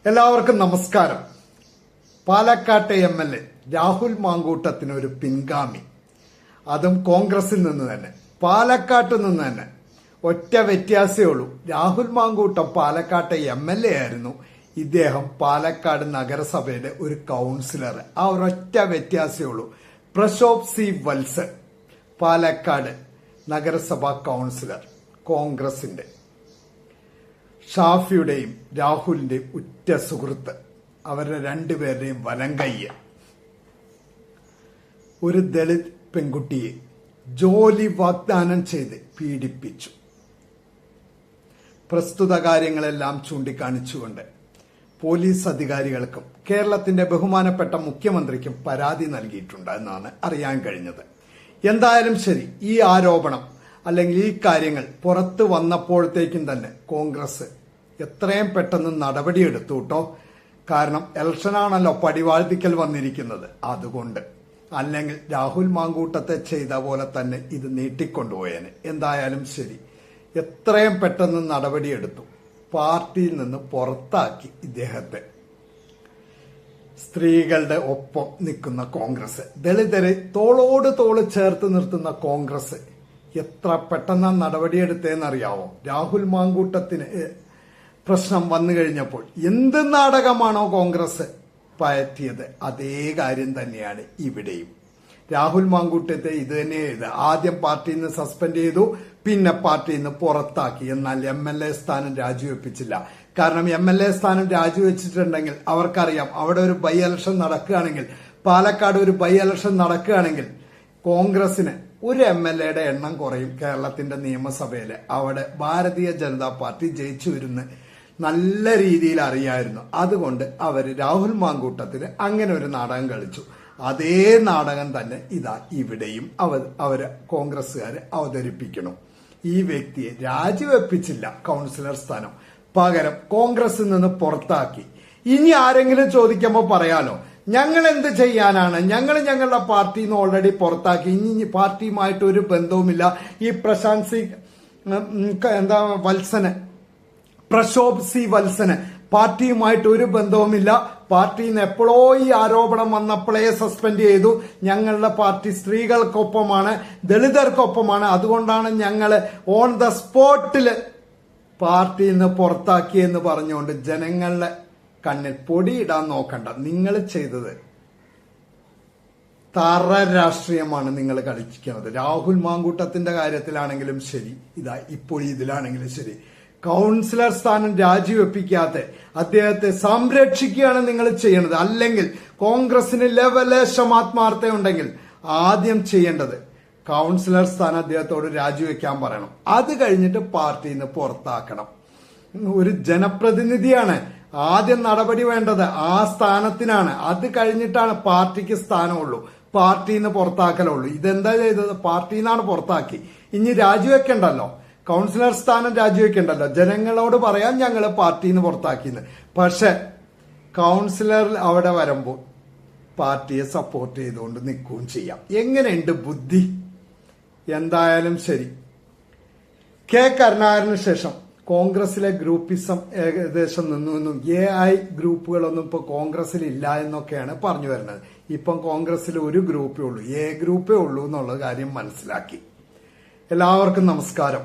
എല്ലാവർക്കും നമസ്കാരം. പാലക്കാട്ടെ MLA രാഹുൽ മാങ്കൂട്ടത്തിന് ഒരു പിൻഗാമി, അതും കോൺഗ്രസിൽ നിന്ന് തന്നെ, പാലക്കാട്ട് നിന്ന് തന്നെ. ഒറ്റ വ്യത്യാസമേ ഉള്ളൂ, രാഹുൽ മാങ്കൂട്ടം പാലക്കാട്ടെ MLA ആയിരുന്നു, ഇദ്ദേഹം പാലക്കാട് നഗരസഭയുടെ ഒരു കൗൺസിലർ. ആ ഒരൊറ്റ വ്യത്യാസമേ ഉള്ളൂ. പ്രശോഭ് സി വത്സൻ പാലക്കാട് നഗരസഭാ കൗൺസിലർ, കോൺഗ്രസിന്റെ. ഷാഫിയുടെയും രാഹുലിന്റെയും ഉറ്റ സുഹൃത്ത്, അവരുടെ രണ്ടുപേരുടെയും വലങ്കയ്യ. ഒരു ദളിത് പെൺകുട്ടിയെ ജോലി വാഗ്ദാനം ചെയ്ത് പീഡിപ്പിച്ചു. പ്രസ്തുത കാര്യങ്ങളെല്ലാം ചൂണ്ടിക്കാണിച്ചുകൊണ്ട് പോലീസ് അധികാരികൾക്കും കേരളത്തിന്റെ ബഹുമാനപ്പെട്ട മുഖ്യമന്ത്രിക്കും പരാതി നൽകിയിട്ടുണ്ട് എന്നാണ് അറിയാൻ കഴിഞ്ഞത്. എന്തായാലും ശരി, ഈ ആരോപണം അല്ലെങ്കിൽ ഈ കാര്യങ്ങൾ പുറത്തു വന്നപ്പോഴത്തേക്കും തന്നെ കോൺഗ്രസ് എത്രയും പെട്ടെന്ന് നടപടിയെടുത്തു കേട്ടോ. കാരണം ഇലക്ഷനാണല്ലോ പടിവാഴ്ത്തിക്കൽ വന്നിരിക്കുന്നത്. അതുകൊണ്ട് അല്ലെങ്കിൽ രാഹുൽ മാങ്കൂട്ടത്തെ ചെയ്ത പോലെ തന്നെ ഇത് നീട്ടിക്കൊണ്ടുപോയേനെ. എന്തായാലും ശരി, എത്രയും പെട്ടെന്ന് നടപടിയെടുത്തു. പാർട്ടിയിൽ നിന്ന് പുറത്താക്കി ഇദ്ദേഹത്തെ. സ്ത്രീകളുടെ ഒപ്പം നിൽക്കുന്ന കോൺഗ്രസ്, ദളിതരെ തോളോട് തോള് ചേർത്ത് നിർത്തുന്ന കോൺഗ്രസ് എത്ര പെട്ടെന്ന് നടപടിയെടുത്തേന്നറിയാവോ? രാഹുൽ മാങ്കൂട്ടത്തിന് പ്രശ്നം വന്നു കഴിഞ്ഞപ്പോൾ എന്ത് നാടകമാണോ കോൺഗ്രസ് പയറ്റിയത്, അതേ കാര്യം തന്നെയാണ് ഇവിടെയും. രാഹുൽ മാങ്കൂട്ടത്തെ ഇത് തന്നെ ചെയ്ത് ആദ്യം പാർട്ടിയിൽ നിന്ന് സസ്പെൻഡ് ചെയ്തു, പിന്നെ പാർട്ടിയിൽ നിന്ന് പുറത്താക്കി. എന്നാൽ MLA സ്ഥാനം രാജിവെപ്പിച്ചില്ല. കാരണം MLA സ്ഥാനം രാജിവെച്ചിട്ടുണ്ടെങ്കിൽ അവർക്കറിയാം, അവിടെ ഒരു ബൈ ഇലക്ഷൻ നടക്കുകയാണെങ്കിൽ, പാലക്കാട് ഒരു ബൈ ഇലക്ഷൻ നടക്കുകയാണെങ്കിൽ കോൺഗ്രസിന് ഒരു MLAയുടെ എണ്ണം കുറയും കേരളത്തിന്റെ നിയമസഭയിൽ. അവിടെ ഭാരതീയ ജനതാ പാർട്ടി ജയിച്ചു വരുന്ന നല്ല രീതിയിൽ അറിയായിരുന്നു. അതുകൊണ്ട് അവര് രാഹുൽ മാങ്കൂട്ടത്തിന് അങ്ങനെ ഒരു നാടകം കളിച്ചു. അതേ നാടകം തന്നെ ഇതാ ഇവിടെയും അവര് കോൺഗ്രസ്സുകാര് അവതരിപ്പിക്കണം. ഈ വ്യക്തിയെ രാജിവെപ്പിച്ചില്ല കൗൺസിലർ സ്ഥാനം, പകരം കോൺഗ്രസിൽ നിന്ന് പുറത്താക്കി. ഇനി ആരെങ്കിലും ചോദിക്കുമ്പോൾ പറയാലോ, ഞങ്ങൾ എന്ത് ചെയ്യാനാണ്, ഞങ്ങൾ ഞങ്ങളുടെ പാർട്ടിയിൽ നിന്ന് ഓൾറെഡി പുറത്താക്കി, ഇനി പാർട്ടിയുമായിട്ട് ഒരു ബന്ധവുമില്ല. ഈ പ്രശോഭ് സി വത്സന് പാർട്ടിയുമായിട്ട് ഒരു ബന്ധവുമില്ല. പാർട്ടിയിൽ നിന്ന് എപ്പോഴോ ഈ ആരോപണം വന്നപ്പോഴേ സസ്പെൻഡ് ചെയ്തു. ഞങ്ങളുടെ പാർട്ടി സ്ത്രീകൾക്കൊപ്പമാണ്, ദളിതർക്കൊപ്പമാണ്, അതുകൊണ്ടാണ് ഞങ്ങൾ ഓൺ ദ സ്പോട്ടില് പാർട്ടിയിൽ നിന്ന് പുറത്താക്കിയെന്ന് പറഞ്ഞുകൊണ്ട് ജനങ്ങളുടെ കണ്ണിൽ പൊടിയിടാൻ നോക്കണ്ട. നിങ്ങൾ ചെയ്തത് തറ രാഷ്ട്രീയമാണ് നിങ്ങൾ കളിക്കുന്നത്. രാഹുൽ മാങ്കൂട്ടത്തിന്റെ കാര്യത്തിലാണെങ്കിലും ശരി, ഇതാ ഇപ്പോൾ ഇതിലാണെങ്കിലും ശരി, കൗൺസിലർ സ്ഥാനം രാജിവെപ്പിക്കാതെ അദ്ദേഹത്തെ സംരക്ഷിക്കുകയാണ് നിങ്ങൾ ചെയ്യുന്നത്. അല്ലെങ്കിൽ കോൺഗ്രസിന് ലെവലേശം ആത്മാർത്ഥയുണ്ടെങ്കിൽ ആദ്യം ചെയ്യേണ്ടത് കൗൺസിലർ സ്ഥാനം അദ്ദേഹത്തോട് രാജിവെക്കാൻ പറയണം. അത് കഴിഞ്ഞിട്ട് പാർട്ടിയിൽ നിന്ന് പുറത്താക്കണം. ഒരു ജനപ്രതിനിധിയാണ്, ആദ്യം നടപടി വേണ്ടത് ആ സ്ഥാനത്തിനാണ്. അത് കഴിഞ്ഞിട്ടാണ് പാർട്ടിക്ക് സ്ഥാനമുള്ളൂ, പാർട്ടിയിൽ നിന്ന് പുറത്താക്കലുള്ളൂ. ഇതെന്താ ചെയ്തത്? പാർട്ടിയിൽ നിന്നാണ് പുറത്താക്കി. ഇനി രാജിവെക്കണ്ടല്ലോ, കൗൺസിലർ സ്ഥാനം രാജിവെക്കണ്ടല്ലോ, ജനങ്ങളോട് പറയാൻ ഞങ്ങൾ പാർട്ടിയിൽ നിന്ന് പുറത്താക്കിയെന്ന്. പക്ഷെ കൗൺസിലർ അവിടെ വരുമ്പോൾ പാർട്ടിയെ സപ്പോർട്ട് ചെയ്തുകൊണ്ട് നിൽക്കുകയും ചെയ്യാം. എങ്ങനെയുണ്ട് ബുദ്ധി? എന്തായാലും ശരി, കെ കരുണാകരന് ശേഷം കോൺഗ്രസിലെ ഗ്രൂപ്പിസം ഏകദേശം നിന്നു. AI ഗ്രൂപ്പുകളൊന്നും ഇപ്പൊ കോൺഗ്രസിൽ ഇല്ല എന്നൊക്കെയാണ് പറഞ്ഞു വരുന്നത്. ഇപ്പം കോൺഗ്രസിൽ ഒരു ഗ്രൂപ്പേ ഉള്ളൂ, A ഗ്രൂപ്പേ ഉള്ളൂ എന്നുള്ള കാര്യം മനസ്സിലാക്കി. എല്ലാവർക്കും നമസ്കാരം.